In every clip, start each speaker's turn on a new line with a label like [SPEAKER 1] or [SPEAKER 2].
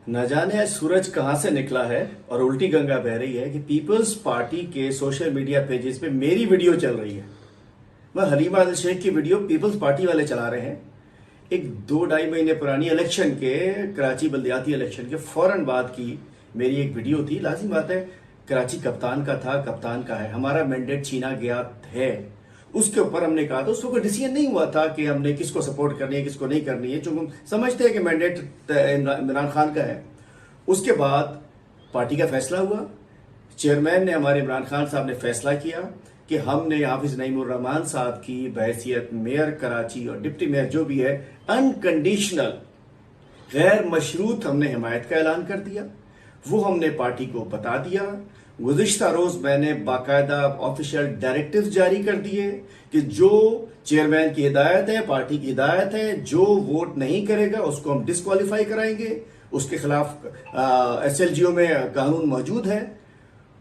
[SPEAKER 1] न जाने आज सूरज कहां से निकला है और उल्टी गंगा बह रही है कि पीपल्स पार्टी के सोशल मीडिया पेजेस पे मेरी वीडियो चल रही है। वह हलीमा अल शेख की वीडियो पीपल्स पार्टी वाले चला रहे हैं। एक 2-2.5 महीने पुरानी इलेक्शन के, कराची बल्दियाती इलेक्शन के फौरन बाद की मेरी एक वीडियो थी। लाजिम बात है, कराची कप्तान का था, कप्तान का है, हमारा मैंडेट छीना गया है। उसके ऊपर हमने कहा था, उसको कोई डिसीजन नहीं हुआ था कि हमने किसको सपोर्ट करनी है किसको नहीं करनी है, चूंकि हम समझते हैं कि मैंडेट इमरान खान का है। उसके बाद पार्टी का फैसला हुआ, चेयरमैन ने, हमारे इमरान खान साहब ने फैसला किया कि हमने हाफिज नईमुर रहमान साहब की बहैसियत मेयर कराची और डिप्टी मेयर जो भी है, अनकंडीशनल गैर मशरूत हमने हिमायत का ऐलान कर दिया। वो हमने पार्टी को बता दिया। गुज़िश्ता रोज मैंने बाकायदा ऑफिशियल डायरेक्टिव्स जारी कर दिए कि जो चेयरमैन की हिदायत है, पार्टी की हिदायत है, जो वोट नहीं करेगा उसको हम डिस्क्वालीफाई कराएंगे। उसके खिलाफ SLGO में कानून मौजूद है।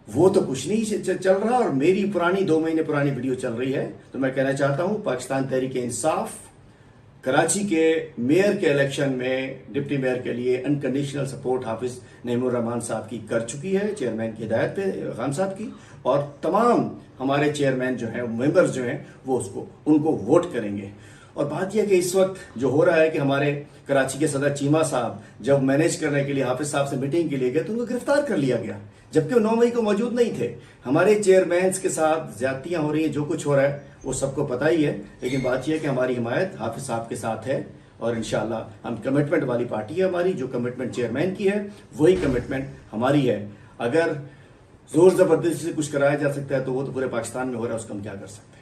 [SPEAKER 1] वो तो कुछ नहीं चल रहा और मेरी पुरानी 2 महीने पुरानी वीडियो चल रही है। तो मैं कहना चाहता हूं, पाकिस्तान तहरीक इंसाफ कराची के मेयर के इलेक्शन में डिप्टी मेयर के लिए अनकंडीशनल सपोर्ट हाफिज नईमुर रहमान साहब की कर चुकी है, चेयरमैन की हिदायत पे खान साहब की। और तमाम हमारे चेयरमैन जो हैं, मेंबर्स जो हैं, वो उनको वोट करेंगे। और बात यह कि इस वक्त जो हो रहा है कि हमारे कराची के सदर चीमा साहब जब मैनेज करने के लिए हाफिज साहब से मीटिंग के लिए गए तो उनको गिरफ्तार कर लिया गया, जबकि वो 9 मई को मौजूद नहीं थे। हमारे चेयरमैन के साथ ज्यादतियां हो रही हैं, जो कुछ हो रहा है वो सबको पता ही है। लेकिन बात यह है कि हमारी हिमायत हाफिज साहब के साथ है और इंशाल्लाह हम कमिटमेंट वाली पार्टी है हमारी। जो कमिटमेंट चेयरमैन की है वही कमिटमेंट हमारी है। अगर जोर जबरदस्ती से कुछ कराया जा सकता है तो वो तो पूरे पाकिस्तान में हो रहा है, उसका हम क्या कर सकते हैं।